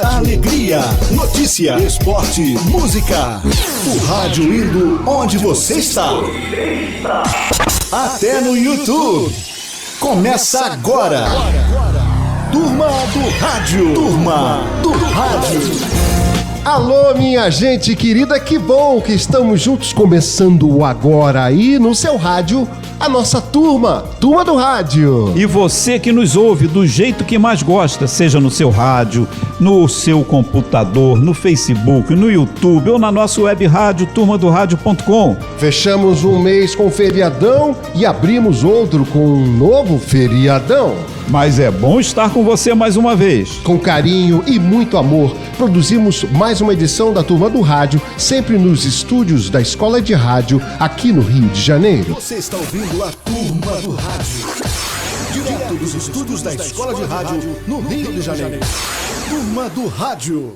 Alegria, notícia, esporte, música. O rádio indo onde você está. Até no YouTube. Começa agora. Turma do Rádio. Turma do Rádio. Alô, minha gente querida, que bom que estamos juntos, começando agora aí no seu rádio, a nossa Turma do Rádio. E você que nos ouve do jeito que mais gosta, seja no seu rádio, no seu computador, no Facebook, no YouTube ou na nossa web rádio, turmadoradio.com. Fechamos um mês com feriadão e abrimos outro com um novo feriadão. Mas é bom estar com você mais uma vez. Com carinho e muito amor, produzimos mais uma edição da Turma do Rádio, sempre nos estúdios da Escola de Rádio, aqui no Rio de Janeiro. Você está ouvindo a Turma do Rádio, direto dos estúdios da Escola de Rádio, no Rio de Janeiro. Turma do Rádio.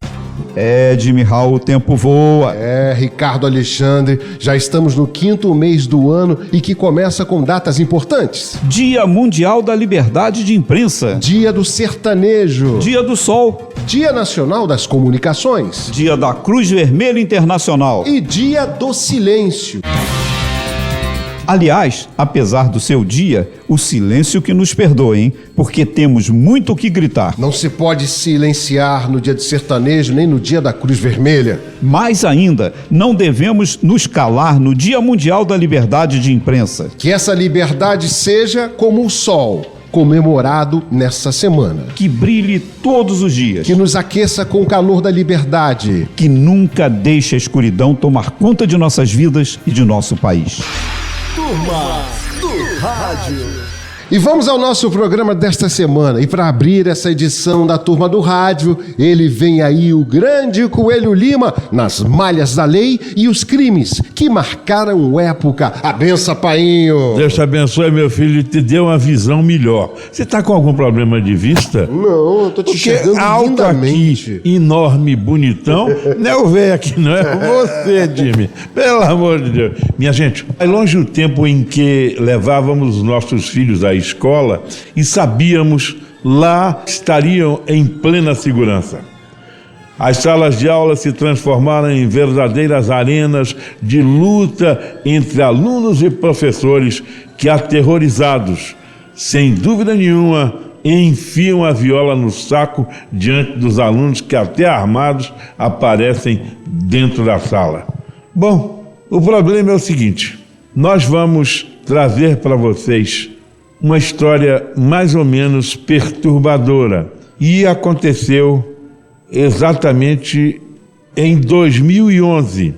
Jimmy Hall, o tempo voa. Ricardo Alexandre, já estamos no 5º mês do ano e que começa com datas importantes. Dia Mundial da Liberdade de Imprensa. Dia do Sertanejo. Dia do Sol. Dia Nacional das Comunicações. Dia da Cruz Vermelha Internacional. E Dia do Silêncio. Aliás, apesar do seu dia, o silêncio que nos perdoe, hein? Porque temos muito o que gritar. Não se pode silenciar no dia do sertanejo, nem no dia da Cruz Vermelha. Mais ainda, não devemos nos calar no Dia Mundial da Liberdade de Imprensa. Que essa liberdade seja como o sol, comemorado nessa semana. Que brilhe todos os dias. Que nos aqueça com o calor da liberdade. Que nunca deixe a escuridão tomar conta de nossas vidas e de nosso país. Turma do Rádio. E vamos ao nosso programa desta semana. E para abrir essa edição da Turma do Rádio, ele vem aí, o grande Coelho Lima, nas malhas da lei e os crimes que marcaram época. A benção, painho. Deus te abençoe, meu filho, e te dê uma visão melhor. Você está com algum problema de vista? Não, eu tô te enxergando alto lindamente. Aqui, enorme, bonitão, não é o velho aqui, não é você, Jimmy. Pelo amor de Deus. Minha gente, é longe o tempo em que levávamos nossos filhos à escola e sabíamos lá estariam em plena segurança. As salas de aula se transformaram em verdadeiras arenas de luta entre alunos e professores que, aterrorizados, sem dúvida nenhuma, enfiam a viola no saco diante dos alunos que, até armados, aparecem dentro da sala. Bom, o problema é o seguinte: nós vamos trazer para vocês uma história mais ou menos perturbadora. E aconteceu exatamente em 2011.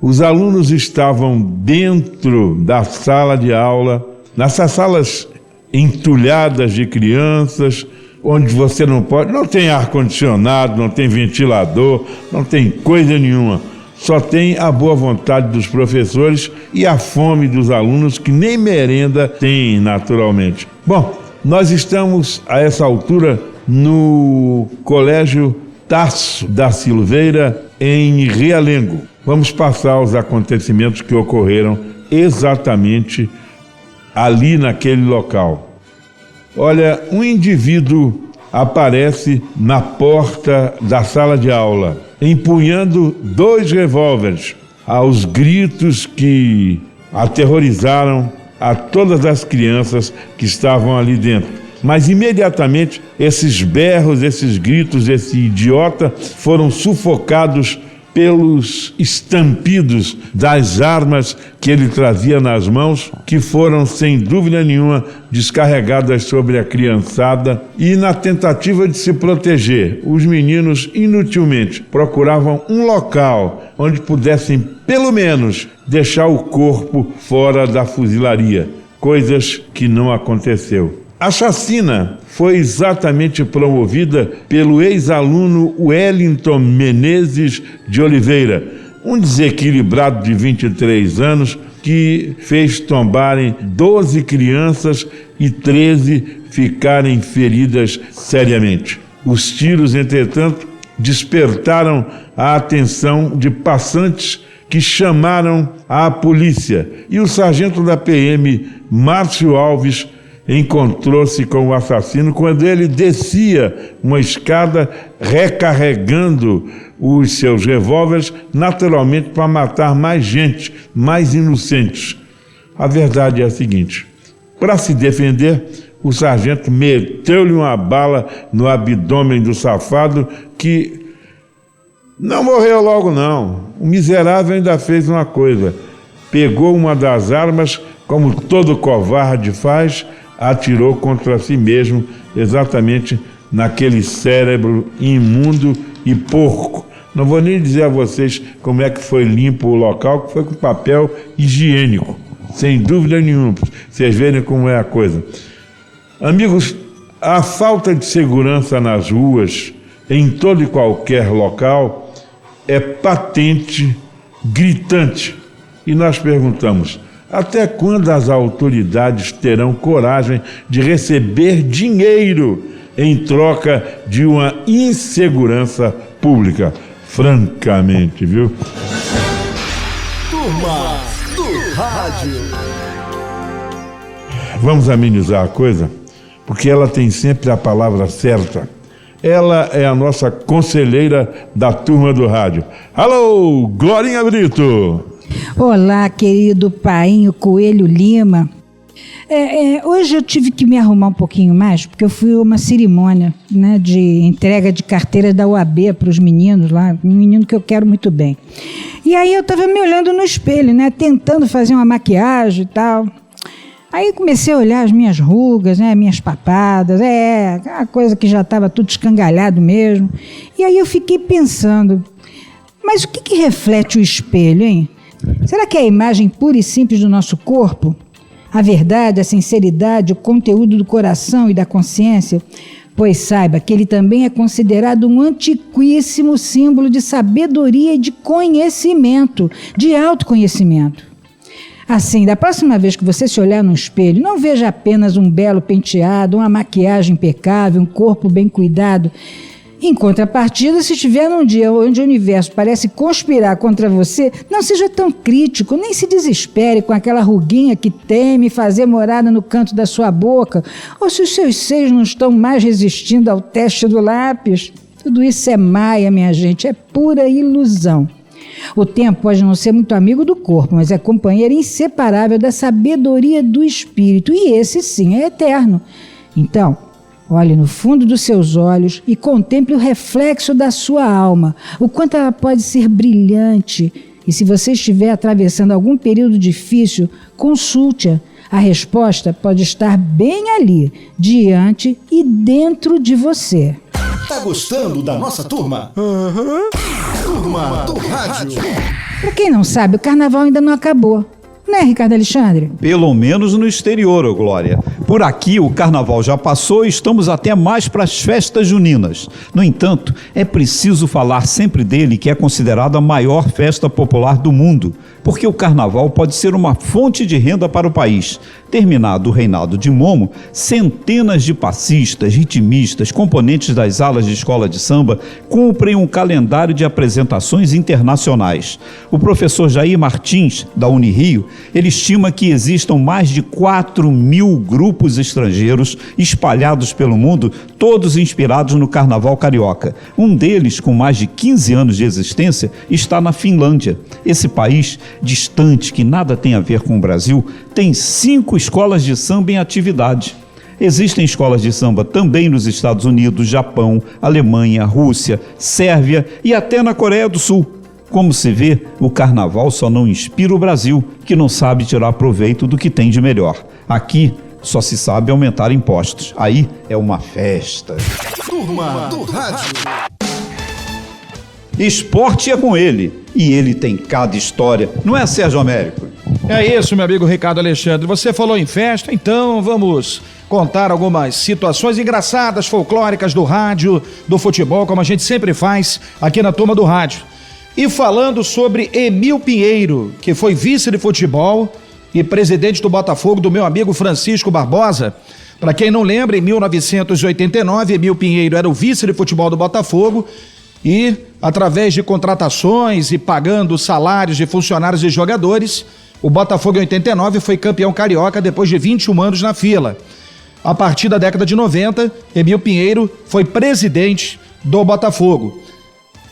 Os alunos estavam dentro da sala de aula, nessas salas entulhadas de crianças, onde você não tem ar-condicionado, não tem ventilador, não tem coisa nenhuma. Só tem a boa vontade dos professores e a fome dos alunos, que nem merenda tem naturalmente. Bom, nós estamos a essa altura no Colégio Tasso da Silveira, em Realengo. Vamos passar os acontecimentos que ocorreram exatamente ali naquele local. Olha, um indivíduo aparece na porta da sala de aula, empunhando 2 revólveres, aos gritos que aterrorizaram a todas as crianças que estavam ali dentro. Mas imediatamente esses berros, esses gritos desse idiota foram sufocados pelos estampidos das armas que ele trazia nas mãos, que foram, sem dúvida nenhuma, descarregadas sobre a criançada. E na tentativa de se proteger, os meninos inutilmente procuravam um local onde pudessem, pelo menos, deixar o corpo fora da fuzilaria, coisas que não aconteceu. A chacina foi exatamente promovida pelo ex-aluno Wellington Menezes de Oliveira, um desequilibrado de 23 anos que fez tombarem 12 crianças e 13 ficarem feridas seriamente. Os tiros, entretanto, despertaram a atenção de passantes que chamaram a polícia, e o sargento da PM, Márcio Alves, encontrou-se com o assassino quando ele descia uma escada recarregando os seus revólveres, naturalmente para matar mais gente, mais inocentes. A verdade é a seguinte: para se defender, o sargento meteu-lhe uma bala no abdômen do safado, que não morreu logo não. O miserável ainda fez uma coisa: pegou uma das armas, como todo covarde faz, atirou contra si mesmo, exatamente naquele cérebro imundo e porco. Não vou nem dizer a vocês como é que foi limpo o local, que foi com papel higiênico, sem dúvida nenhuma, pra vocês verem como é a coisa. Amigos, a falta de segurança nas ruas, em todo e qualquer local, é patente, gritante. E nós perguntamos: até quando as autoridades terão coragem de receber dinheiro em troca de uma insegurança pública? Francamente, viu? Turma do Rádio. Vamos amenizar a coisa, porque ela tem sempre a palavra certa. Ela é a nossa conselheira da Turma do Rádio. Alô, Glorinha Brito! Olá, querido painho Coelho Lima. Hoje eu tive que me arrumar um pouquinho mais, porque eu fui a uma cerimônia, né, de entrega de carteira da UAB para os meninos lá, um menino que eu quero muito bem. E aí eu estava me olhando no espelho, né, tentando fazer uma maquiagem e tal. Aí comecei a olhar as minhas rugas, né, minhas papadas, aquela coisa que já estava tudo escangalhado mesmo. E aí eu fiquei pensando, mas o que reflete o espelho, hein? Será que é a imagem pura e simples do nosso corpo? A verdade, a sinceridade, o conteúdo do coração e da consciência? Pois saiba que ele também é considerado um antiquíssimo símbolo de sabedoria e de conhecimento, de autoconhecimento. Assim, da próxima vez que você se olhar no espelho, não veja apenas um belo penteado, uma maquiagem impecável, um corpo bem cuidado. Em contrapartida, se estiver num dia onde o universo parece conspirar contra você, não seja tão crítico, nem se desespere com aquela ruguinha que teme fazer morada no canto da sua boca, ou se os seus seios não estão mais resistindo ao teste do lápis. Tudo isso é maia, minha gente, é pura ilusão. O tempo pode não ser muito amigo do corpo, mas é companheiro inseparável da sabedoria do espírito, e esse sim é eterno. Então, olhe no fundo dos seus olhos e contemple o reflexo da sua alma, o quanto ela pode ser brilhante. E se você estiver atravessando algum período difícil, consulte-a. A resposta pode estar bem ali, diante e dentro de você. Tá gostando da nossa turma? Turma do Rádio. Para quem não sabe, o carnaval ainda não acabou. Né, Ricardo Alexandre? Pelo menos no exterior, ô Glória. Por aqui o carnaval já passou e estamos até mais para as festas juninas. No entanto, é preciso falar sempre dele, que é considerado a maior festa popular do mundo, porque o carnaval pode ser uma fonte de renda para o país. Terminado o reinado de Momo, centenas de passistas, ritmistas, componentes das alas de escola de samba cumprem um calendário de apresentações internacionais. O professor Jair Martins, da Unirio, ele estima que existam mais de 4.000 grupos estrangeiros espalhados pelo mundo, todos inspirados no carnaval carioca. Um deles, com mais de 15 anos de existência, está na Finlândia. Esse país, distante, que nada tem a ver com o Brasil, tem 5 escolas de samba em atividade. Existem escolas de samba também nos Estados Unidos, Japão, Alemanha, Rússia, Sérvia e até na Coreia do Sul. Como se vê, o carnaval só não inspira o Brasil, que não sabe tirar proveito do que tem de melhor. Aqui só se sabe aumentar impostos. Aí é uma festa. Turma do Rádio. Esporte é com ele, e ele tem cada história. Não é, Sérgio Américo? É isso, meu amigo Ricardo Alexandre. Você falou em festa, então vamos contar algumas situações engraçadas, folclóricas do rádio, do futebol, como a gente sempre faz aqui na Turma do Rádio. E falando sobre Emil Pinheiro, que foi vice de futebol e presidente do Botafogo, do meu amigo Francisco Barbosa. Para quem não lembra, em 1989, Emil Pinheiro era o vice de futebol do Botafogo e, através de contratações e pagando salários de funcionários e jogadores, o Botafogo em 89 foi campeão carioca depois de 21 anos na fila. A partir da década de 90, Emil Pinheiro foi presidente do Botafogo.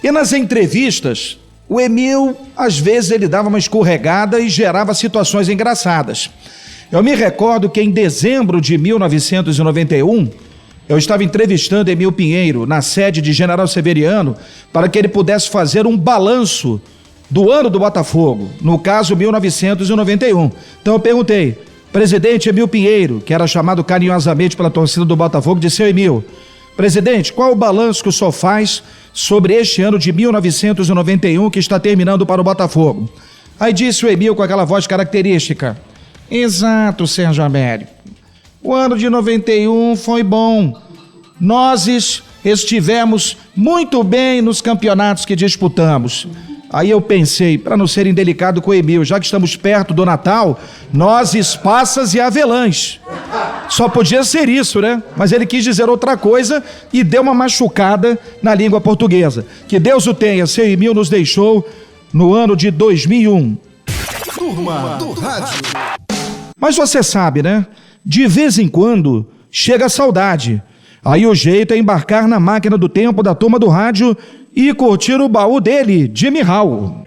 E nas entrevistas, o Emil, às vezes, ele dava uma escorregada e gerava situações engraçadas. Eu me recordo que em dezembro de 1991, eu estava entrevistando Emil Pinheiro na sede de General Severiano para que ele pudesse fazer um balanço do ano do Botafogo, no caso 1991. Então eu perguntei, presidente Emil Pinheiro, que era chamado carinhosamente pela torcida do Botafogo, disse: Emil, presidente, qual o balanço que o senhor faz sobre este ano de 1991 que está terminando para o Botafogo? Aí disse o Emil com aquela voz característica: exato, Sérgio Américo. O ano de 91 foi bom. Nós estivemos muito bem nos campeonatos que disputamos. Aí eu pensei, para não ser indelicado com o Emil, já que estamos perto do Natal, nozes, passas e avelãs. Só podia ser isso, né? Mas ele quis dizer outra coisa e deu uma machucada na língua portuguesa. Que Deus o tenha, seu Emil nos deixou no ano de 2001. Turma do Rádio. Mas você sabe, né? De vez em quando chega a saudade. Aí o jeito é embarcar na máquina do tempo da Turma do Rádio e curtir o baú dele, Jimmy Hall.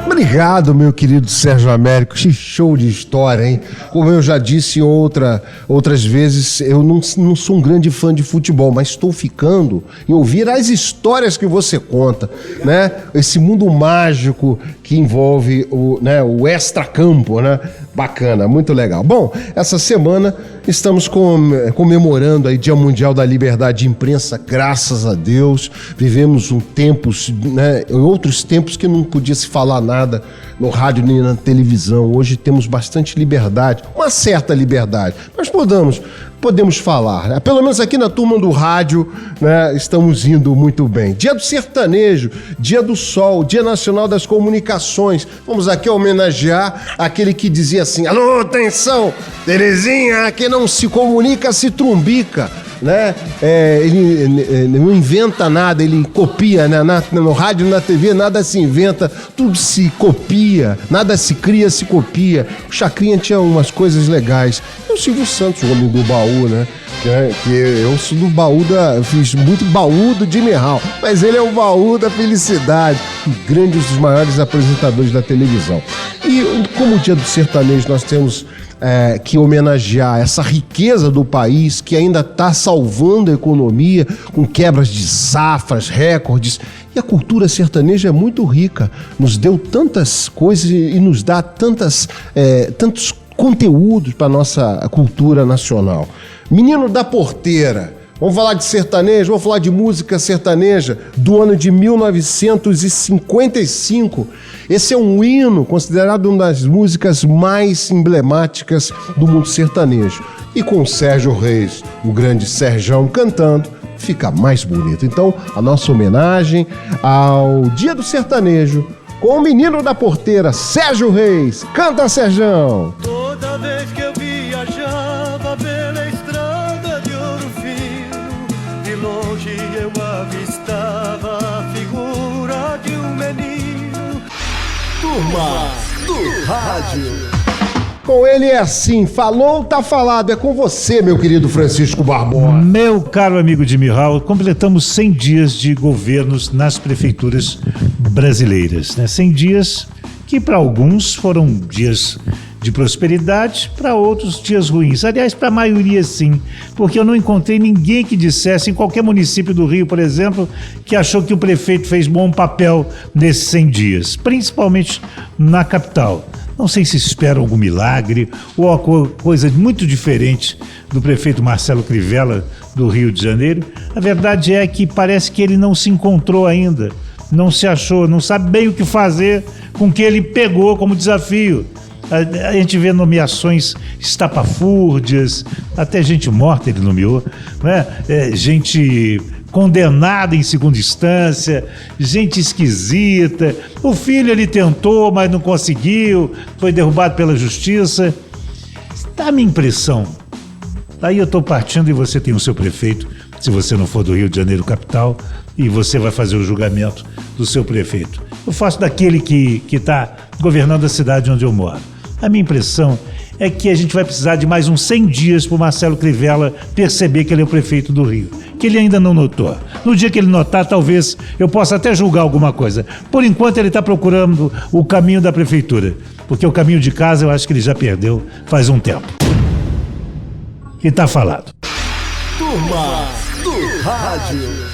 Obrigado, meu querido Sérgio Américo. Que show de história, hein? Como eu já disse outras vezes, eu não sou um grande fã de futebol, mas estou ficando em ouvir as histórias que você conta, né? Esse mundo mágico que envolve o extracampo, né? Bacana, muito legal. Bom, essa semana estamos comemorando aí Dia Mundial da Liberdade de Imprensa, graças a Deus. Vivemos outros tempos que não podia se falar nada no rádio nem na televisão. Hoje temos bastante liberdade, uma certa liberdade, mas podemos falar, né? Pelo menos aqui na Turma do Rádio, né, estamos indo muito bem. Dia do Sertanejo, Dia do Sol, Dia Nacional das Comunicações. Vamos aqui homenagear aquele que dizia assim: alô, atenção, Terezinha, quem não se comunica se trumbica, né? Ele não inventa nada, ele copia, né? No rádio e na TV nada se inventa, tudo se copia, nada se cria, se copia. O Chacrinha tinha umas coisas legais. E o Silvio Santos, o homem do baú, né? Que eu sou do baú eu fiz muito baú do Jimmy Hall, mas ele é o baú da felicidade, grande, um dos maiores apresentadores da televisão. E como o Dia do Sertanejo nós temos que homenagear essa riqueza do país que ainda está salvando a economia com quebras de safras, recordes. E a cultura sertaneja é muito rica, nos deu tantas coisas e nos dá tantos conteúdos para a nossa cultura nacional. Menino da Porteira, vamos falar de sertanejo, vamos falar de música sertaneja do ano de 1955. Esse é um hino considerado uma das músicas mais emblemáticas do mundo sertanejo. E com o Sérgio Reis, o grande Serjão, cantando, fica mais bonito. Então, a nossa homenagem ao Dia do Sertanejo com o Menino da Porteira, Sérgio Reis. Canta, Serjão! Toda vez que eu viajava pela estrada de Ouro Fino, de longe eu avistava a figura de um menino. Turma do Rádio. Com ele é assim, falou, tá falado. É com você, meu querido Francisco Barbosa. Meu caro amigo Jimmy Hall, completamos 100 dias de governos nas prefeituras brasileiras, né? 100 dias que para alguns foram dias de prosperidade, para outros dias ruins. Aliás, para a maioria sim, porque eu não encontrei ninguém que dissesse, em qualquer município do Rio, por exemplo, que achou que o prefeito fez bom papel nesses 100 dias, principalmente na capital. Não sei se esperam algum milagre ou alguma coisa muito diferente do prefeito Marcelo Crivella do Rio de Janeiro. A verdade é que parece que ele não se encontrou ainda, não se achou, não sabe bem o que fazer com o que ele pegou como desafio. A gente vê nomeações estapafúrdias, até gente morta ele nomeou, né? Gente condenada em segunda instância, gente esquisita. O filho ele tentou, mas não conseguiu, foi derrubado pela justiça. Dá a minha impressão. Daí eu estou partindo e você tem o seu prefeito, se você não for do Rio de Janeiro capital, e você vai fazer o julgamento do seu prefeito. Eu faço daquele que está governando a cidade onde eu moro. A minha impressão é que a gente vai precisar de mais uns 100 dias para o Marcelo Crivella perceber que ele é o prefeito do Rio, que ele ainda não notou. No dia que ele notar, talvez eu possa até julgar alguma coisa. Por enquanto, ele está procurando o caminho da prefeitura, porque o caminho de casa eu acho que ele já perdeu faz um tempo. E está falado. Turma do Rádio.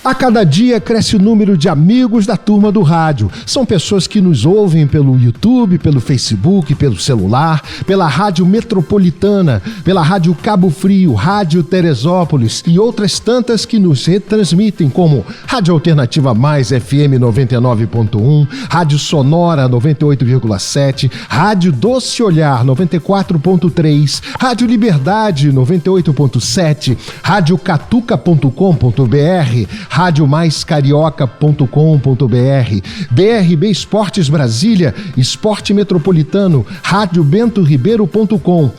A cada dia cresce o número de amigos da Turma do Rádio. São pessoas que nos ouvem pelo YouTube, pelo Facebook, pelo celular, pela Rádio Metropolitana, pela Rádio Cabo Frio, Rádio Teresópolis e outras tantas que nos retransmitem, como Rádio Alternativa Mais FM 99.1, Rádio Sonora 98,7, Rádio Doce Olhar 94.3, Rádio Liberdade 98.7, Rádio Catuca.com.br, radiomaiscarioca.com.br, BRB Esportes Brasília, Esporte Metropolitano, radiobento-ribeiro.com.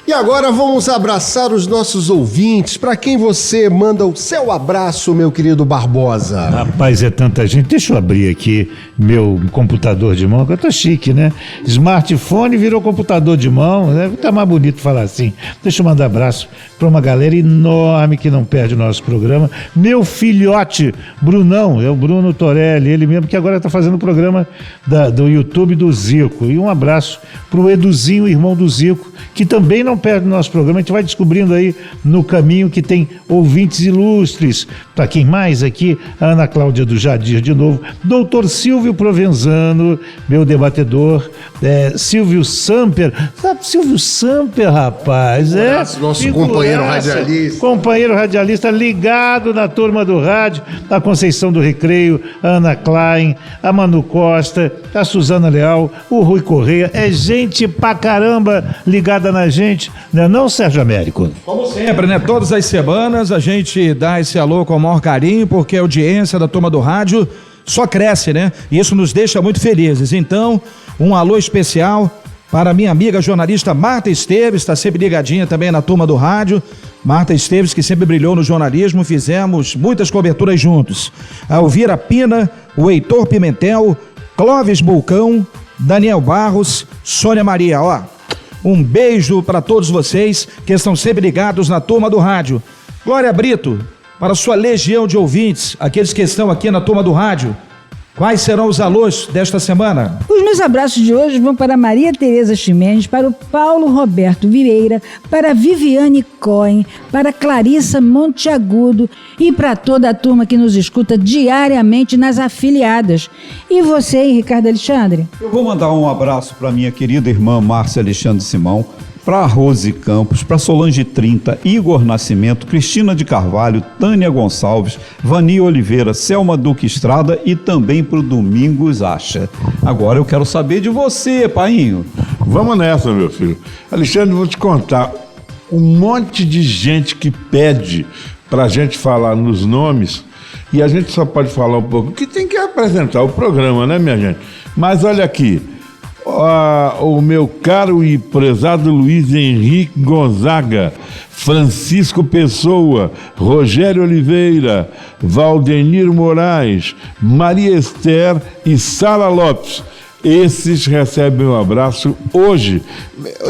E agora vamos abraçar os nossos ouvintes. Para quem você manda o seu abraço, meu querido Barbosa? Rapaz, é tanta gente. Deixa eu abrir aqui meu computador de mão, que eu tô chique, né? Smartphone virou computador de mão, né? Tá mais bonito falar assim. Deixa eu mandar abraço para uma galera enorme que não perde o nosso programa. Meu filhote, Brunão, é o Bruno Torelli, ele mesmo que agora tá fazendo o programa do YouTube do Zico. E um abraço pro Eduzinho, irmão do Zico, que também não perde o nosso programa. A gente vai descobrindo aí no caminho que tem ouvintes ilustres. Para quem mais aqui, a Ana Cláudia do Jadir de novo, Doutor Silvio Provenzano, meu debatedor, Silvio Samper. Sabe Silvio Samper, rapaz? Nosso companheiro radialista. Companheiro radialista ligado na Turma do Rádio, a Conceição do Recreio, a Ana Klein, a Manu Costa, a Suzana Leal, o Rui Correia. É gente pra caramba ligada na gente, não, Sérgio Américo? Como sempre, né? Todas as semanas a gente dá esse alô com o maior carinho, porque a audiência da Turma do Rádio só cresce, né? E isso nos deixa muito felizes. Então, um alô especial para a minha amiga jornalista Marta Esteves, está sempre ligadinha também na Turma do Rádio. Marta Esteves, que sempre brilhou no jornalismo, fizemos muitas coberturas juntos. A Elvira Pina, o Heitor Pimentel, Clóvis Bulcão, Daniel Barros, Sônia Maria, ó. Um beijo para todos vocês que estão sempre ligados na Turma do Rádio. Glória Brito, para sua legião de ouvintes, aqueles que estão aqui na Turma do Rádio, quais serão os alôs desta semana? Os meus abraços de hoje vão para Maria Tereza Ximenes, para o Paulo Roberto Vireira, para a Viviane Cohen, para Clarissa Monteagudo e para toda a turma que nos escuta diariamente nas afiliadas. E você, Ricardo Alexandre? Eu vou mandar um abraço para minha querida irmã Márcia Alexandre Simão, para Rose Campos, para Solange 30, Igor Nascimento, Cristina de Carvalho, Tânia Gonçalves, Vani Oliveira, Selma Duque Estrada e também para o Domingos Acha. Agora eu quero saber de você, painho. Vamos nessa, meu filho. Alexandre, vou te contar. Um monte de gente que pede para a gente falar nos nomes e a gente só pode falar um pouco, que tem que apresentar o programa, né, minha gente? Mas olha aqui. O meu caro e prezado Luiz Henrique Gonzaga, Francisco Pessoa, Rogério Oliveira, Valdenir Moraes, Maria Esther e Sara Lopes. Esses recebem um abraço hoje.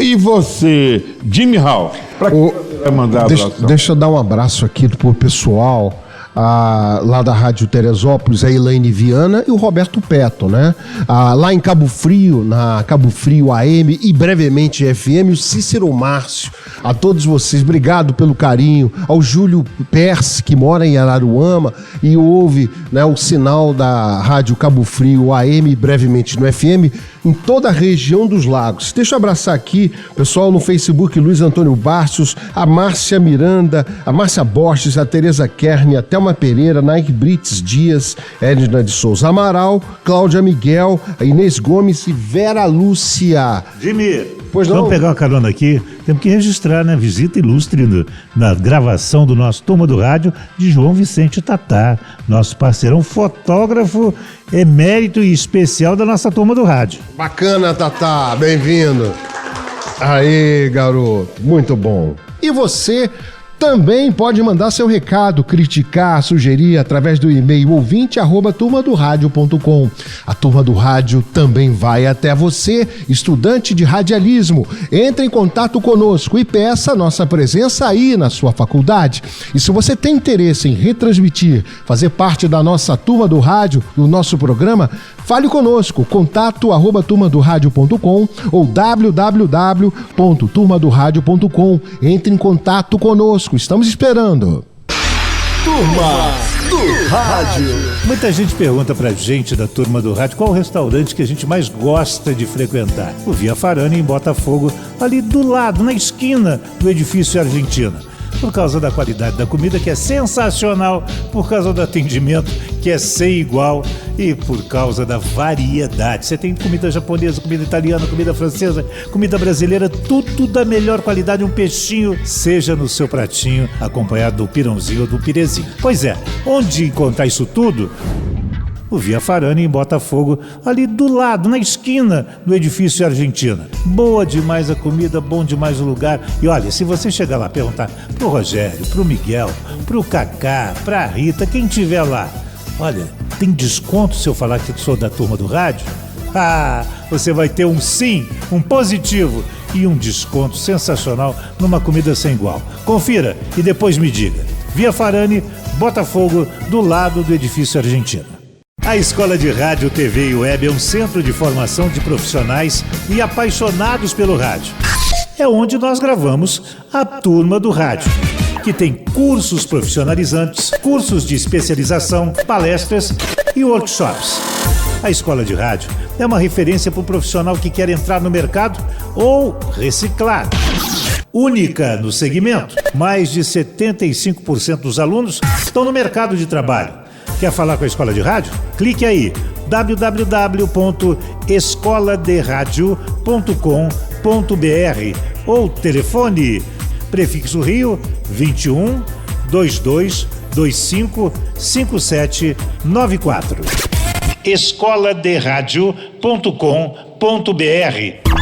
E você, Jimmy Hall, para que você vai mandar abraço? Deixa eu dar um abraço aqui pro pessoal lá da Rádio Teresópolis, a Elaine Viana e o Roberto Petto, né? Lá em Cabo Frio, na Cabo Frio AM e brevemente FM, o Cícero Márcio. A todos vocês, obrigado pelo carinho. Ao Júlio Perse, que mora em Araruama e ouve, né, o sinal da Rádio Cabo Frio AM e brevemente no FM, em toda a região dos lagos. Deixa eu abraçar aqui, pessoal, no Facebook, Luiz Antônio Barcios, a Márcia Miranda, a Márcia Borges, a Tereza Kern, a Thelma Pereira, Nike Brits Dias, Edna de Souza Amaral, Cláudia Miguel, a Inês Gomes e Vera Lúcia. Jimmy, pois não? Vamos pegar uma carona aqui, temos que registrar, né? Visita ilustre na gravação do nosso Turma do Rádio de João Vicente Tatá, nosso parceirão, fotógrafo emérito e especial da nossa Turma do Rádio. Bacana, Tatá, bem-vindo. Aê, garoto, muito bom. E você Também pode mandar seu recado, criticar, sugerir através do e-mail ouvinte@turmadoradio.com. A Turma do Rádio também vai até você, estudante de radialismo. Entre em contato conosco e peça a nossa presença aí na sua faculdade. E se você tem interesse em retransmitir, fazer parte da nossa Turma do Rádio, do nosso programa, fale conosco, contato@turmadoradio.com ou www.turmadoradio.com. Entre em contato conosco, estamos esperando. Turma do Rádio. Muita gente pergunta pra gente da Turma do Rádio qual o restaurante que a gente mais gosta de frequentar. O Via Farani, em Botafogo, ali do lado, na esquina do edifício Argentina. Por causa da qualidade da comida, que é sensacional, por causa do atendimento, que é sem igual, e por causa da variedade. Você tem comida japonesa, comida italiana, comida francesa, comida brasileira, tudo da melhor qualidade, um peixinho, seja no seu pratinho, acompanhado do pirãozinho ou do pirezinho. Pois é, onde encontrar isso tudo? O Via Farani, em Botafogo, ali do lado, na esquina do edifício Argentina. Boa demais a comida, bom demais o lugar. E olha, se você chegar lá e perguntar pro Rogério, pro Miguel, pro Cacá, pra Rita, quem tiver lá, olha, tem desconto se eu falar que sou da Turma do Rádio? Ah, você vai ter um sim, um positivo e um desconto sensacional numa comida sem igual. Confira e depois me diga. Via Farani, Botafogo, do lado do edifício Argentina. A Escola de Rádio, TV e Web é um centro de formação de profissionais e apaixonados pelo rádio. É onde nós gravamos a Turma do Rádio, que tem cursos profissionalizantes, cursos de especialização, palestras e workshops. A Escola de Rádio é uma referência para o profissional que quer entrar no mercado ou reciclar. Única no segmento, mais de 75% dos alunos estão no mercado de trabalho. Quer falar com a Escola de Rádio? Clique aí, www.escoladeradio.com.br ou telefone, prefixo Rio 21 22 25 5794. escoladeradio.com.br.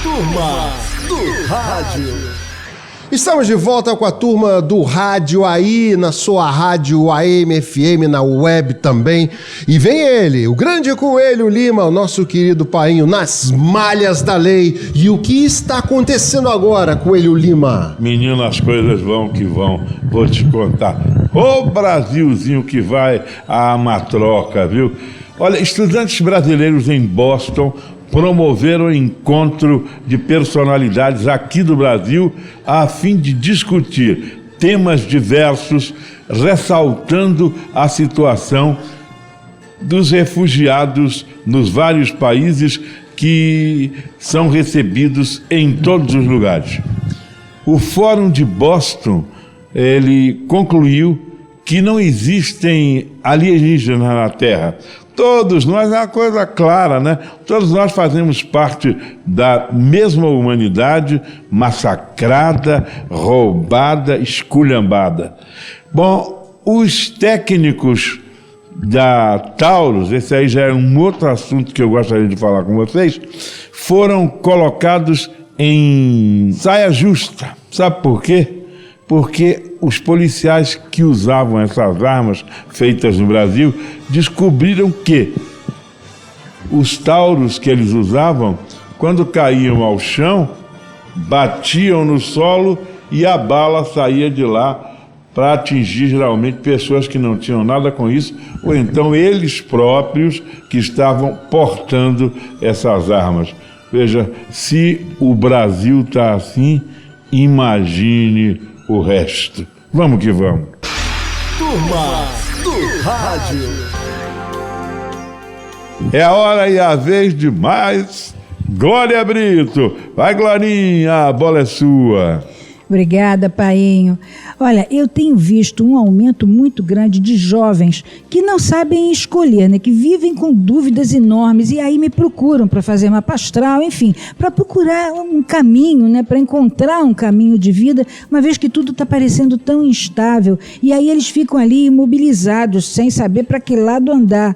Turma do Rádio. Estamos de volta com a Turma do Rádio aí, na sua rádio AM, FM, na web também. E vem ele, o grande Coelho Lima, o nosso querido painho, nas malhas da lei. E o que está acontecendo agora, Coelho Lima? Menino, as coisas vão que vão, vou te contar. Ô Brasilzinho que vai à matroca, viu? Olha, estudantes brasileiros em Boston promoveram o encontro de personalidades aqui do Brasil a fim de discutir temas diversos, ressaltando a situação dos refugiados nos vários países que são recebidos em todos os lugares. O Fórum de Boston, ele concluiu que não existem alienígenas na Terra. Todos nós, é uma coisa clara, né? Todos nós fazemos parte da mesma humanidade massacrada, roubada, esculhambada. Bom, os técnicos da Taurus, esse aí já é um outro assunto que eu gostaria de falar com vocês, foram colocados em saia justa. Sabe por quê? Porque os policiais que usavam essas armas feitas no Brasil descobriram que os Taurus que eles usavam, quando caíam ao chão, batiam no solo e a bala saía de lá para atingir geralmente pessoas que não tinham nada com isso, ou então eles próprios que estavam portando essas armas. Veja, se o Brasil está assim, imagine o resto. Vamos que vamos. Turma do Rádio. É a hora e a vez de mais Glória Brito. Vai, Glorinha, a bola é sua. Obrigada, painho. Olha, eu tenho visto um aumento muito grande de jovens que não sabem escolher, né? Que vivem com dúvidas enormes e aí me procuram para fazer mapa astral, enfim, para procurar um caminho, né? Para encontrar um caminho de vida, uma vez que tudo está parecendo tão instável. E aí eles ficam ali imobilizados, sem saber para que lado andar.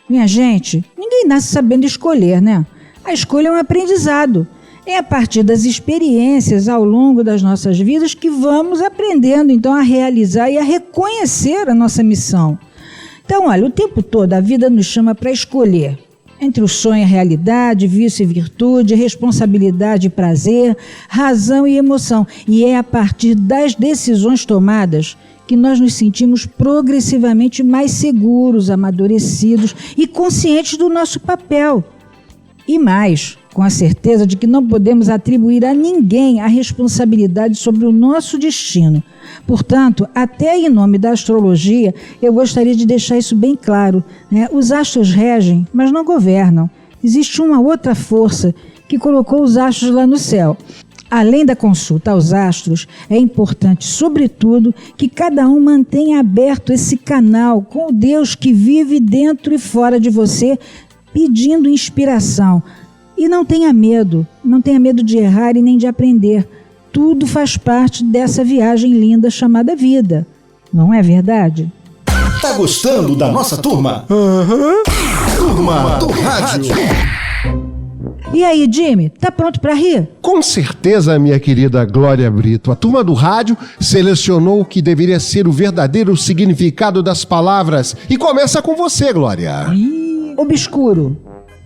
Minha gente, ninguém nasce sabendo escolher, né? A escolha é um aprendizado. É a partir das experiências ao longo das nossas vidas que vamos aprendendo, então, a realizar e a reconhecer a nossa missão. Então, olha, o tempo todo a vida nos chama para escolher entre o sonho e a realidade, vício e virtude, responsabilidade e prazer, razão e emoção. E é a partir das decisões tomadas que nós nos sentimos progressivamente mais seguros, amadurecidos e conscientes do nosso papel. E mais, com a certeza de que não podemos atribuir a ninguém a responsabilidade sobre o nosso destino. Portanto, até em nome da astrologia, eu gostaria de deixar isso bem claro, né? Os astros regem, mas não governam. Existe uma outra força que colocou os astros lá no céu. Além da consulta aos astros, é importante, sobretudo, que cada um mantenha aberto esse canal com o Deus que vive dentro e fora de você, pedindo inspiração. E não tenha medo de errar e nem de aprender. Tudo faz parte dessa viagem linda chamada vida. Não é verdade? Tá gostando da nossa turma? Turma do Rádio. E aí, Jimmy, tá pronto para rir? Com certeza, minha querida Glória Brito. A turma do rádio selecionou o que deveria ser o verdadeiro significado das palavras. E começa com você, Glória. Obscuro.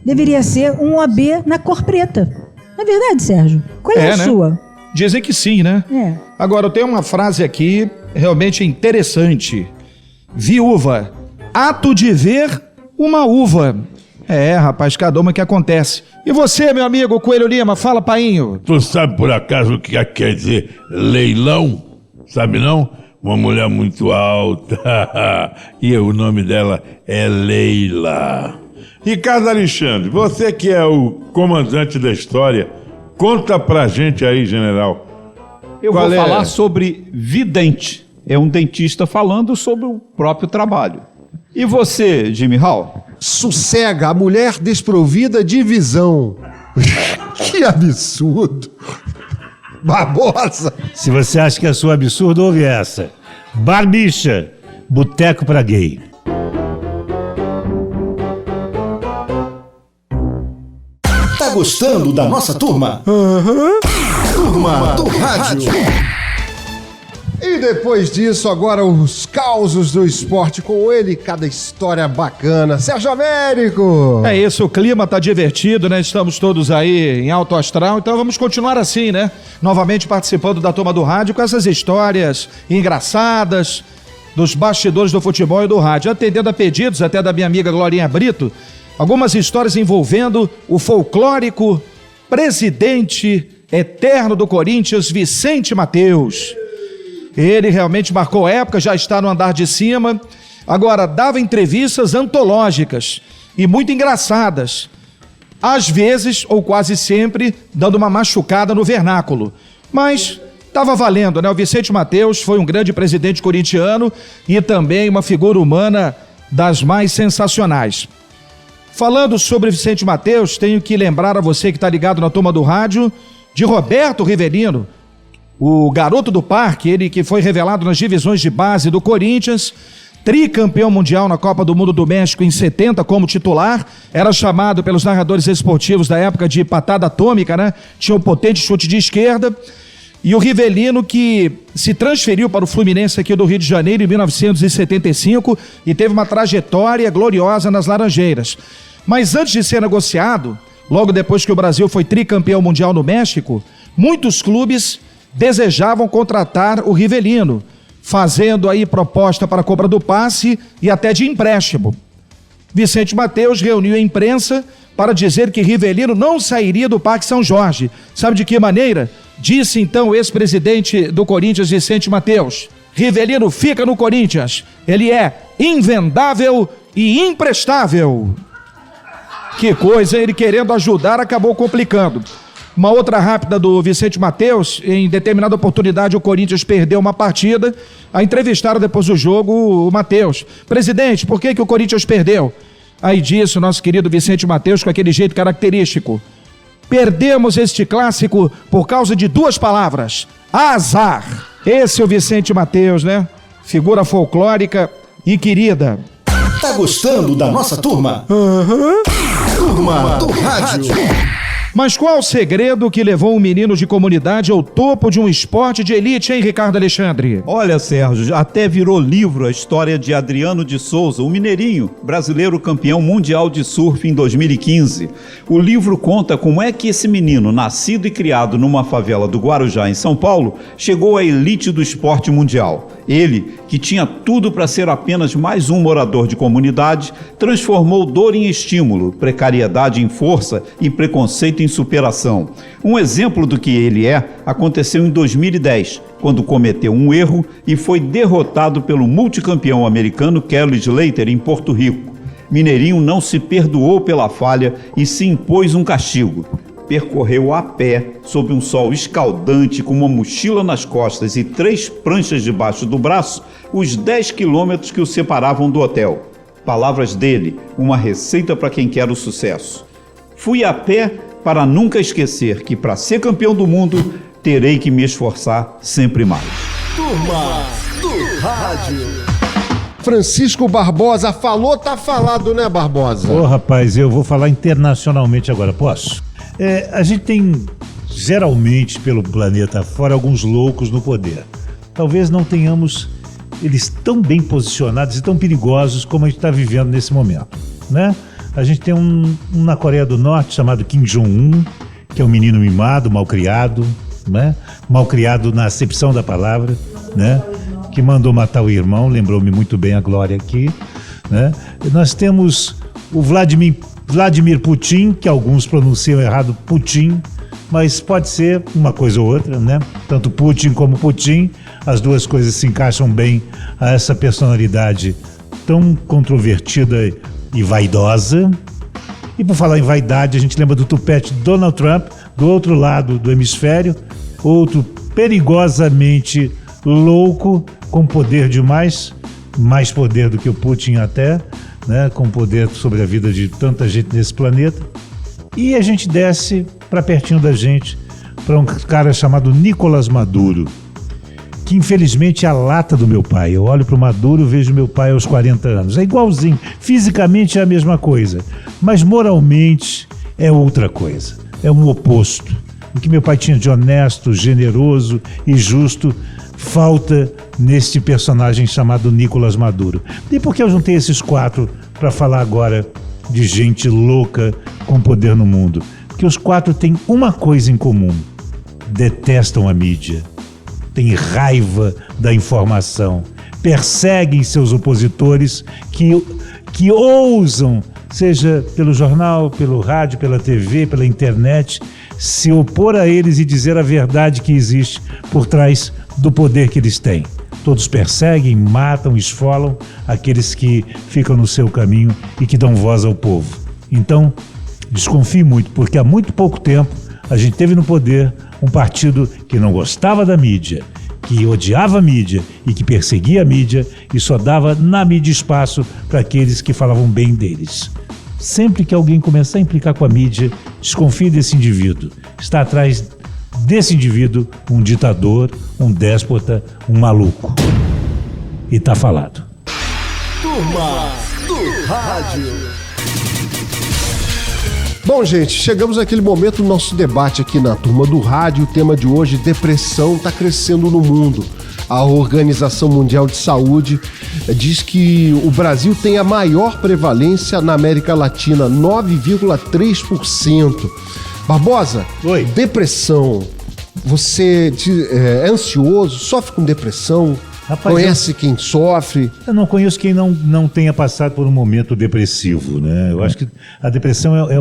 Deveria ser um OB na cor preta. Não é verdade, Sérgio? Qual é a né? sua? Dizem que sim, né? É. Agora, eu tenho uma frase aqui realmente interessante. Viúva, ato de ver uma uva. É, rapaz, cada uma que acontece. E você, meu amigo Coelho Lima, fala, painho. Tu sabe por acaso o que quer dizer leilão? Sabe não? Uma mulher muito alta. E o nome dela é Leila. Ricardo Alexandre, você que é o comandante da história, conta pra gente aí, general. Eu vou falar sobre vidente. É um dentista falando sobre o próprio trabalho. E você, Jimmy Hall? Sossega, a mulher desprovida de visão. Que absurdo. Barbosa. Se você acha que é sua absurdo, ouve essa. Barbicha, boteco pra gay. Tá gostando da nossa turma? Turma do Rádio. E depois disso, agora os causos do esporte com ele, cada história bacana. Sérgio Américo! É isso, o clima tá divertido, né? Estamos todos aí em alto astral, então vamos continuar assim, né? Novamente participando da turma do rádio com essas histórias engraçadas dos bastidores do futebol e do rádio. Atendendo a pedidos até da minha amiga Glorinha Brito, algumas histórias envolvendo o folclórico presidente eterno do Corinthians, Vicente Mateus. Ele realmente marcou época, já está no andar de cima. Agora, dava entrevistas antológicas e muito engraçadas. Às vezes, ou quase sempre, dando uma machucada no vernáculo. Mas estava valendo, né? O Vicente Mateus foi um grande presidente corintiano e também uma figura humana das mais sensacionais. Falando sobre Vicente Mateus, tenho que lembrar a você que está ligado na turma do rádio de Roberto Rivelino, o garoto do parque, ele que foi revelado nas divisões de base do Corinthians, tricampeão mundial na Copa do Mundo do México em 70 como titular, era chamado pelos narradores esportivos da época de patada atômica, né? Tinha um potente chute de esquerda. E o Rivelino que se transferiu para o Fluminense aqui do Rio de Janeiro em 1975 e teve uma trajetória gloriosa nas Laranjeiras. Mas antes de ser negociado, logo depois que o Brasil foi tricampeão mundial no México, muitos clubes desejavam contratar o Rivelino, fazendo aí proposta para a compra do passe e até de empréstimo. Vicente Mateus reuniu a imprensa para dizer que Rivelino não sairia do Parque São Jorge. Sabe de que maneira? Disse então o ex-presidente do Corinthians, Vicente Mateus: Rivelino fica no Corinthians, ele é invendável e imprestável. Que coisa, ele querendo ajudar acabou complicando. Uma outra rápida do Vicente Mateus, em determinada oportunidade o Corinthians perdeu uma partida, a entrevistaram depois do jogo o Mateus: presidente, por que o Corinthians perdeu? Aí disse o nosso querido Vicente Mateus com aquele jeito característico: perdemos este clássico por causa de duas palavras: azar. Esse é o Vicente Mateus, né? Figura folclórica e querida. Tá gostando da nossa turma? Turma do Rádio. Mas qual o segredo que levou um menino de comunidade ao topo de um esporte de elite, hein, Ricardo Alexandre? Olha, Sérgio, até virou livro a história de Adriano de Souza, o mineirinho, brasileiro campeão mundial de surf em 2015. O livro conta como é que esse menino, nascido e criado numa favela do Guarujá, em São Paulo, chegou à elite do esporte mundial. Ele, que tinha tudo para ser apenas mais um morador de comunidade, transformou dor em estímulo, precariedade em força e preconceito em superação. Um exemplo do que ele aconteceu em 2010, quando cometeu um erro e foi derrotado pelo multicampeão americano Kelly Slater em Porto Rico. Mineirinho não se perdoou pela falha e se impôs um castigo. Percorreu a pé, sob um sol escaldante, com uma mochila nas costas e 3 pranchas debaixo do braço, os 10 quilômetros que o separavam do hotel. Palavras dele, uma receita para quem quer o sucesso. Fui a pé para nunca esquecer que, para ser campeão do mundo, terei que me esforçar sempre mais. Turma do Rádio. Francisco Barbosa falou, tá falado, né, Barbosa? Ô, rapaz, eu vou falar internacionalmente agora, posso? A gente tem, geralmente, pelo planeta fora, alguns loucos no poder. Talvez não tenhamos eles tão bem posicionados e tão perigosos como a gente está vivendo nesse momento, né? A gente tem um na Coreia do Norte chamado Kim Jong-un, que é um menino mimado, malcriado, né? Malcriado na acepção da palavra, né? Que mandou matar o irmão, lembrou-me muito bem a Glória aqui, né? E nós temos o Vladimir Putin, que alguns pronunciam errado Putin, mas pode ser uma coisa ou outra, né? Tanto Putin como Putin, as duas coisas se encaixam bem a essa personalidade tão controvertida e vaidosa. E por falar em vaidade, a gente lembra do tupete Donald Trump, do outro lado do hemisfério, outro perigosamente louco, com poder demais, mais poder do que o Putin até, né, com poder sobre a vida de tanta gente nesse planeta. E a gente desce para pertinho da gente, para um cara chamado Nicolás Maduro, que infelizmente é a lata do meu pai. Eu olho para o Maduro e vejo meu pai aos 40 anos. É igualzinho, fisicamente é a mesma coisa, mas moralmente é outra coisa, é um oposto. O que meu pai tinha de honesto, generoso e justo falta neste personagem chamado Nicolás Maduro. E por que eu juntei esses 4 para falar agora de gente louca com poder no mundo? Porque os 4 têm uma coisa em comum: detestam a mídia, têm raiva da informação, perseguem seus opositores que ousam, seja pelo jornal, pelo rádio, pela TV, pela internet, se opor a eles e dizer a verdade que existe por trás do poder que eles têm. Todos perseguem, matam, esfolam aqueles que ficam no seu caminho e que dão voz ao povo. Então, desconfie muito, porque há muito pouco tempo a gente teve no poder um partido que não gostava da mídia, que odiava a mídia e que perseguia a mídia e só dava na mídia espaço para aqueles que falavam bem deles. Sempre que alguém começar a implicar com a mídia, desconfie desse indivíduo. Está atrás desse indivíduo um ditador, um déspota, um maluco. E está falado. Turma do Rádio. Bom, gente, chegamos àquele momento do nosso debate aqui na Turma do Rádio. O tema de hoje, depressão, está crescendo no mundo. A Organização Mundial de Saúde diz que o Brasil tem a maior prevalência na América Latina, 9,3%. Barbosa, Oi. Depressão. Você é ansioso, sofre com depressão? Rapaz, conhece quem sofre? Eu não conheço quem não tenha passado por um momento depressivo, né? Eu acho que a depressão é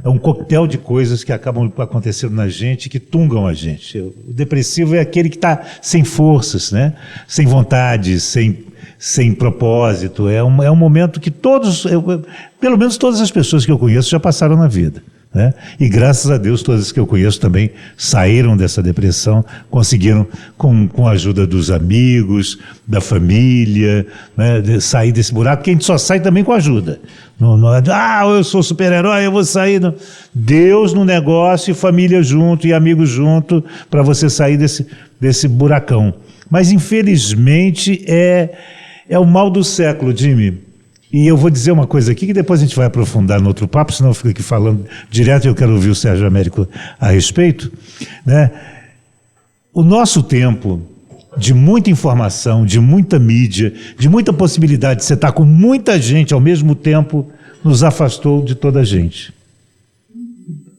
um coquetel de coisas que acabam acontecendo na gente, que tungam a gente. O depressivo é aquele que está sem forças, né? Sem vontade, sem propósito. É um momento que pelo menos todas as pessoas que eu conheço já passaram na vida, né? E graças a Deus todas as que eu conheço também saíram dessa depressão, conseguiram com a ajuda dos amigos, da família, né, sair desse buraco, que a gente só sai também com ajuda. Não é, eu sou super-herói, eu vou sair. Não. Deus no negócio, e família junto, e amigos junto, para você sair desse buracão. Mas infelizmente é o mal do século, Jimmy. E eu vou dizer uma coisa aqui que depois a gente vai aprofundar no outro papo, senão eu fico aqui falando direto e eu quero ouvir o Sérgio Américo a respeito, né? O nosso tempo de muita informação, de muita mídia, de muita possibilidade de você estar com muita gente ao mesmo tempo, nos afastou de toda a gente,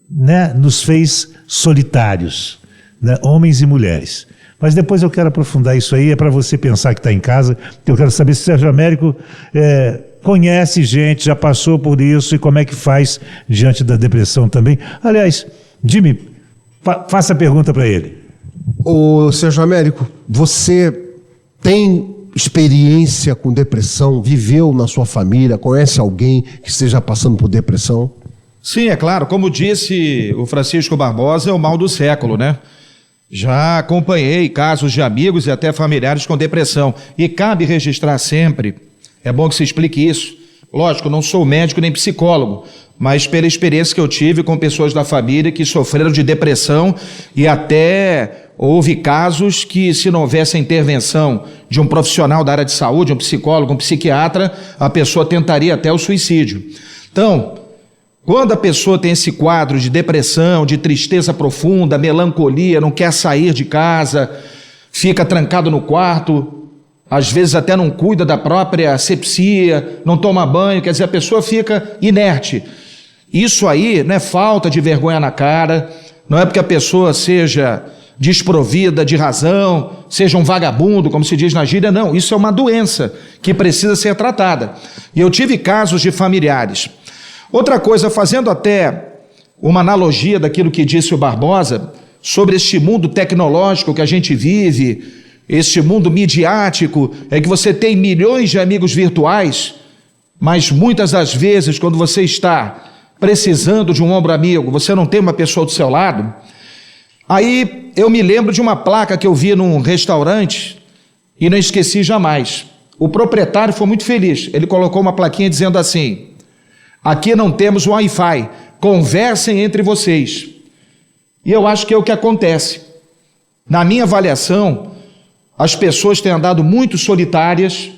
né? Nos fez solitários, né? Homens e mulheres. Mas depois eu quero aprofundar isso aí, é para você pensar que está em casa. Eu quero saber se o Sérgio Américo conhece gente, já passou por isso e como é que faz diante da depressão também. Aliás, Jimmy, faça a pergunta para ele. Ô Sérgio Américo, você tem experiência com depressão? Viveu na sua família? Conhece alguém que esteja passando por depressão? Sim, é claro. Como disse o Francisco Barbosa, é o mal do século, né? Já acompanhei casos de amigos e até familiares com depressão. E cabe registrar sempre, é bom que se explique isso. Lógico, não sou médico nem psicólogo, mas pela experiência que eu tive com pessoas da família que sofreram de depressão e até houve casos que, se não houvesse a intervenção de um profissional da área de saúde, um psicólogo, um psiquiatra, a pessoa tentaria até o suicídio. Então, quando a pessoa tem esse quadro de depressão, de tristeza profunda, melancolia, não quer sair de casa, fica trancado no quarto, às vezes até não cuida da própria asepsia, não toma banho, quer dizer, a pessoa fica inerte. Isso aí não é falta de vergonha na cara, não é porque a pessoa seja desprovida de razão, seja um vagabundo, como se diz na gíria, não. Isso é uma doença que precisa ser tratada. E eu tive casos de familiares. Outra coisa, fazendo até uma analogia daquilo que disse o Barbosa, sobre este mundo tecnológico que a gente vive, este mundo midiático, é que você tem milhões de amigos virtuais, mas muitas das vezes, quando você está precisando de um ombro amigo, você não tem uma pessoa do seu lado. Aí eu me lembro de uma placa que eu vi num restaurante e não esqueci jamais. O proprietário foi muito feliz, ele colocou uma plaquinha dizendo assim: aqui não temos Wi-Fi, conversem entre vocês. E eu acho que é o que acontece. Na minha avaliação, as pessoas têm andado muito solitárias,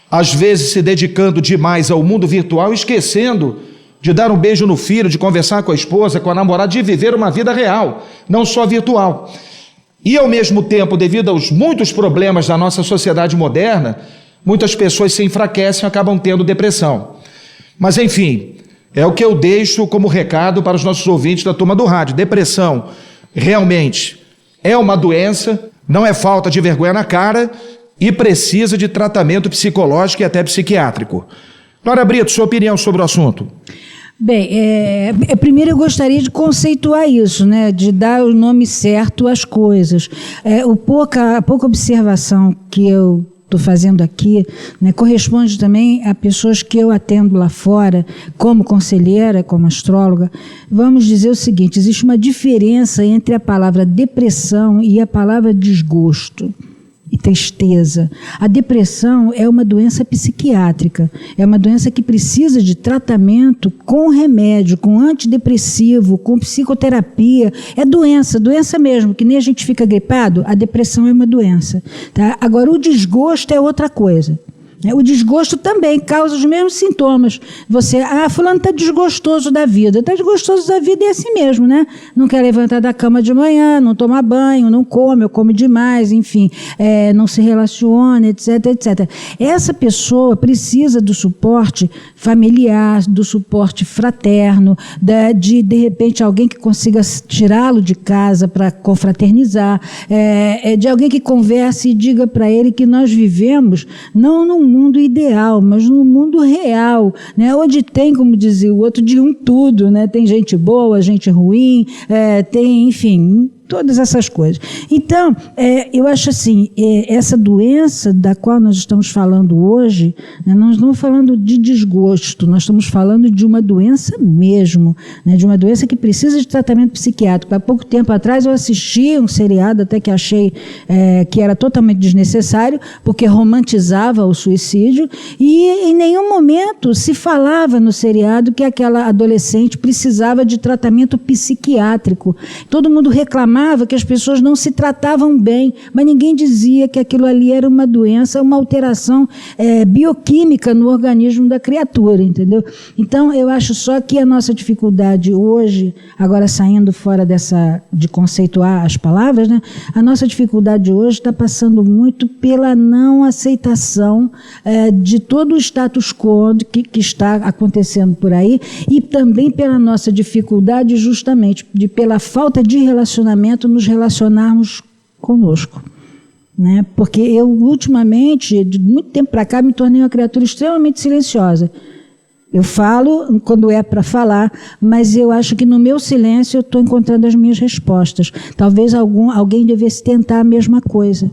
às vezes se dedicando demais ao mundo virtual, esquecendo de dar um beijo no filho, de conversar com a esposa, com a namorada, de viver uma vida real, não só virtual. E ao mesmo tempo, devido aos muitos problemas da nossa sociedade moderna, muitas pessoas se enfraquecem e acabam tendo depressão. Mas enfim, é o que eu deixo como recado para os nossos ouvintes da Turma do Rádio. Depressão realmente é uma doença, não é falta de vergonha na cara e precisa de tratamento psicológico e até psiquiátrico. Glória Brito, sua opinião sobre o assunto? Bem, primeiro eu gostaria de conceituar isso, né, de dar o nome certo às coisas. A pouca observação que eu estou fazendo aqui, né, corresponde também a pessoas que eu atendo lá fora, como conselheira, como astróloga. Vamos dizer o seguinte: existe uma diferença entre a palavra depressão e a palavra desgosto e tristeza. A depressão é uma doença psiquiátrica, é uma doença que precisa de tratamento com remédio, com antidepressivo, com psicoterapia. É doença mesmo, que nem a gente fica gripado, a depressão é uma doença. Tá? Agora, o desgosto é outra coisa. O desgosto também causa os mesmos sintomas. Você, fulano está desgostoso da vida. Está desgostoso da vida é assim mesmo, né? Não quer levantar da cama de manhã, não toma banho, não come, ou come demais, enfim, não se relaciona, etc, etc. Essa pessoa precisa do suporte familiar, do suporte fraterno, de repente, alguém que consiga tirá-lo de casa para confraternizar, de alguém que converse e diga para ele que nós vivemos não num mundo ideal, mas no mundo real, né? Onde tem, como dizia o outro, de um tudo, né? Tem gente boa, gente ruim, tem, enfim, todas essas coisas. Então, eu acho assim, essa doença da qual nós estamos falando hoje, né, nós não estamos falando de desgosto, nós estamos falando de uma doença mesmo, né, de uma doença que precisa de tratamento psiquiátrico. Há pouco tempo atrás eu assisti um seriado, até que achei que era totalmente desnecessário, porque romantizava o suicídio, e em nenhum momento se falava no seriado que aquela adolescente precisava de tratamento psiquiátrico. Todo mundo reclamava reclamava que as pessoas não se tratavam bem, mas ninguém dizia que aquilo ali era uma doença, uma alteração bioquímica no organismo da criatura, entendeu? Então, eu acho só que a nossa dificuldade hoje, agora saindo fora de conceituar as palavras, né? A nossa dificuldade hoje está passando muito pela não aceitação de todo o status quo que está acontecendo por aí, e também pela nossa dificuldade justamente pela falta de relacionamento, nos relacionarmos conosco. Né? Porque eu, ultimamente, de muito tempo para cá, me tornei uma criatura extremamente silenciosa. Eu falo quando é para falar, mas eu acho que no meu silêncio eu estou encontrando as minhas respostas. Talvez alguém devesse tentar a mesma coisa.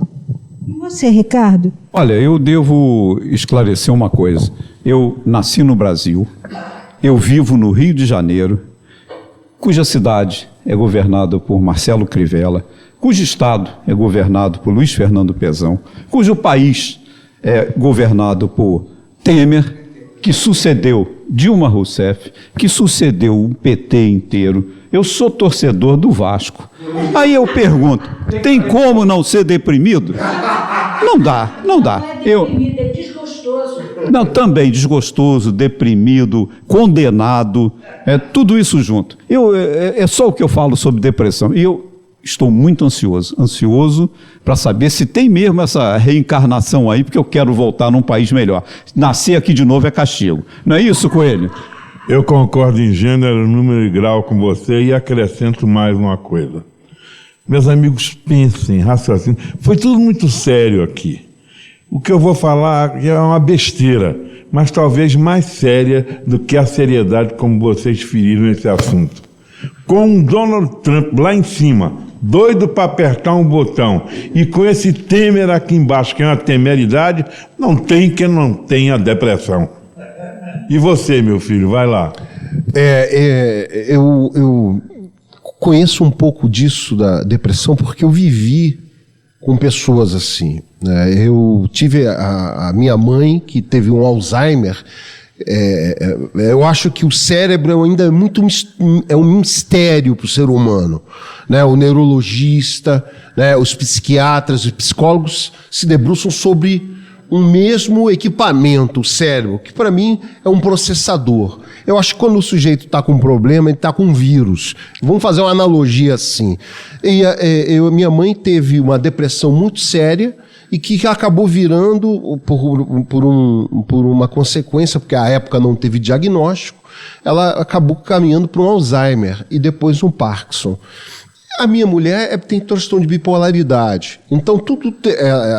E você, Ricardo? Olha, eu devo esclarecer uma coisa. Eu nasci no Brasil, eu vivo no Rio de Janeiro, cuja cidade é governada por Marcelo Crivella, cujo estado é governado por Luiz Fernando Pezão, cujo país é governado por Temer, que sucedeu Dilma Rousseff, que sucedeu o PT inteiro. Eu sou torcedor do Vasco. Aí eu pergunto, tem como não ser deprimido? Não dá. É desgostoso. Não, também desgostoso, deprimido, condenado, tudo isso junto. É só o que eu falo sobre depressão. E eu estou muito ansioso para saber se tem mesmo essa reencarnação aí, porque eu quero voltar num país melhor. Nascer aqui de novo é castigo. Não é isso, Coelho? Eu concordo em gênero, número e grau com você e acrescento mais uma coisa. Meus amigos, pensem, raciocinem. Foi tudo muito sério aqui. O que eu vou falar é uma besteira, mas talvez mais séria do que a seriedade como vocês feriram esse assunto. Com o Donald Trump lá em cima, doido para apertar um botão, e com esse Temer aqui embaixo, que é uma temeridade, não tem quem não tenha depressão. E você, meu filho, vai lá. Eu conheço um pouco disso da depressão porque eu vivi com pessoas assim. Né? Eu tive a minha mãe, que teve um Alzheimer. Eu acho que o cérebro ainda é um mistério para o ser humano, né? O neurologista, né? Os psiquiatras, os psicólogos se debruçam sobre um mesmo equipamento, o cérebro, que para mim é um processador. Eu acho que quando o sujeito está com um problema, ele está com um vírus. Vamos fazer uma analogia assim. Minha mãe teve uma depressão muito séria e que acabou virando, por uma consequência, porque à época não teve diagnóstico, ela acabou caminhando para um Alzheimer e depois um Parkinson. A minha mulher tem transtorno de bipolaridade. Então,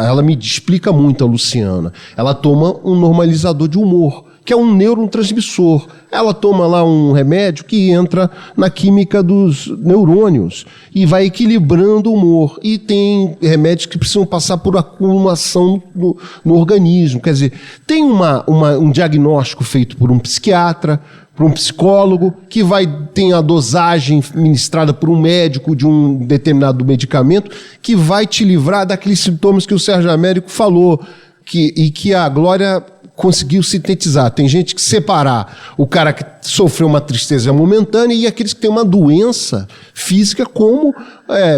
ela me explica muito, a Luciana. Ela toma um normalizador de humor, que é um neurotransmissor. Ela toma lá um remédio que entra na química dos neurônios e vai equilibrando o humor. E tem remédios que precisam passar por acumulação no organismo. Quer dizer, tem um diagnóstico feito por um psiquiatra, para um psicólogo, que tem a dosagem ministrada por um médico de um determinado medicamento, que vai te livrar daqueles sintomas que o Sérgio Américo falou, e que a Glória conseguiu sintetizar. Tem gente que separar o cara que sofreu uma tristeza momentânea e aqueles que têm uma doença física, como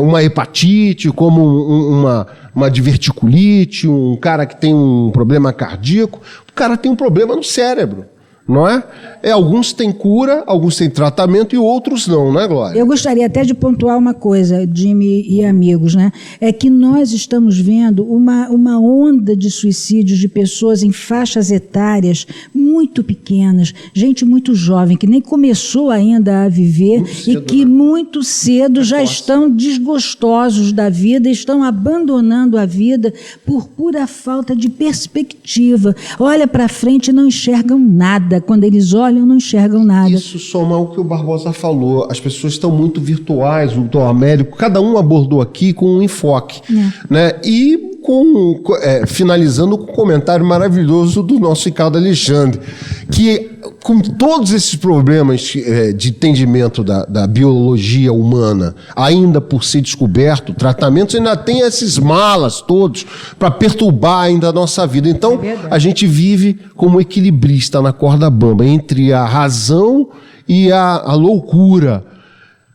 uma hepatite, como uma diverticulite, um cara que tem um problema cardíaco. O cara tem um problema no cérebro. Não é? Alguns têm cura, alguns têm tratamento e outros não, né, Glória? Eu gostaria até de pontuar uma coisa, Jimmy e amigos, né? É que nós estamos vendo uma onda de suicídios de pessoas em faixas etárias muito pequenas, gente muito jovem, que nem começou ainda a viver e que muito cedo já estão desgostosos da vida, estão abandonando a vida por pura falta de perspectiva. Olha para frente e não enxergam nada. Quando eles olham, não enxergam nada. Isso soma o que o Barbosa falou. As pessoas estão muito virtuais, o Dr. Américo, cada um abordou aqui com um enfoque. Né? E finalizando com um comentário maravilhoso do nosso Ricardo Alexandre, que com todos esses problemas de entendimento da biologia humana, ainda por ser descoberto, tratamentos, ainda tem esses malas todos para perturbar ainda a nossa vida. Então, a gente vive como equilibrista na corda bamba, entre a razão e a loucura.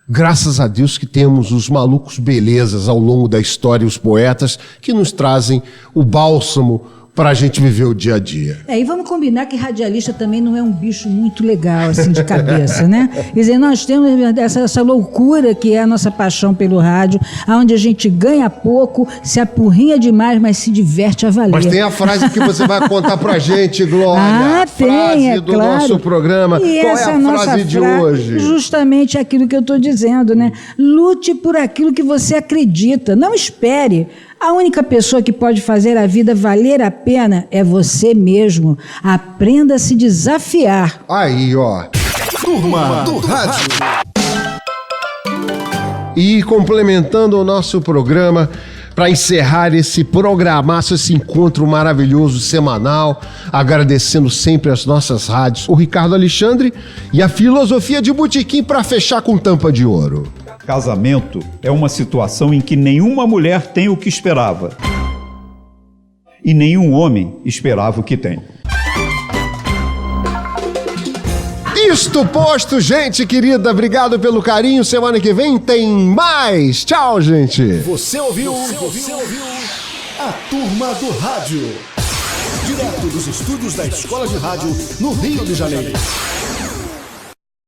Graças a Deus que temos os malucos belezas ao longo da história, os poetas, que nos trazem o bálsamo para a gente viver o dia a dia. E vamos combinar que radialista também não é um bicho muito legal, assim, de cabeça, né? Quer dizer, nós temos essa loucura que é a nossa paixão pelo rádio, onde a gente ganha pouco, se apurrinha demais, mas se diverte a valer. Mas tem a frase que você vai contar pra gente, Glória. Tem, é do claro. nosso programa. E Qual essa é a nossa frase de hoje? Justamente aquilo que eu estou dizendo, né? Lute por aquilo que você acredita, não espere. A única pessoa que pode fazer a vida valer a pena é você mesmo. Aprenda a se desafiar. Aí, ó. Turma do Rádio. E complementando o nosso programa, para encerrar esse programaço, esse encontro maravilhoso semanal, agradecendo sempre as nossas rádios, o Ricardo Alexandre e a Filosofia de Botequim para fechar com tampa de ouro. Casamento é uma situação em que nenhuma mulher tem o que esperava e nenhum homem esperava o que tem. Isto posto, gente querida, obrigado pelo carinho. Semana que vem tem mais. Tchau, gente. Você ouviu a Turma do Rádio. Direto dos estúdios da Escola de Rádio, no Rio de Janeiro.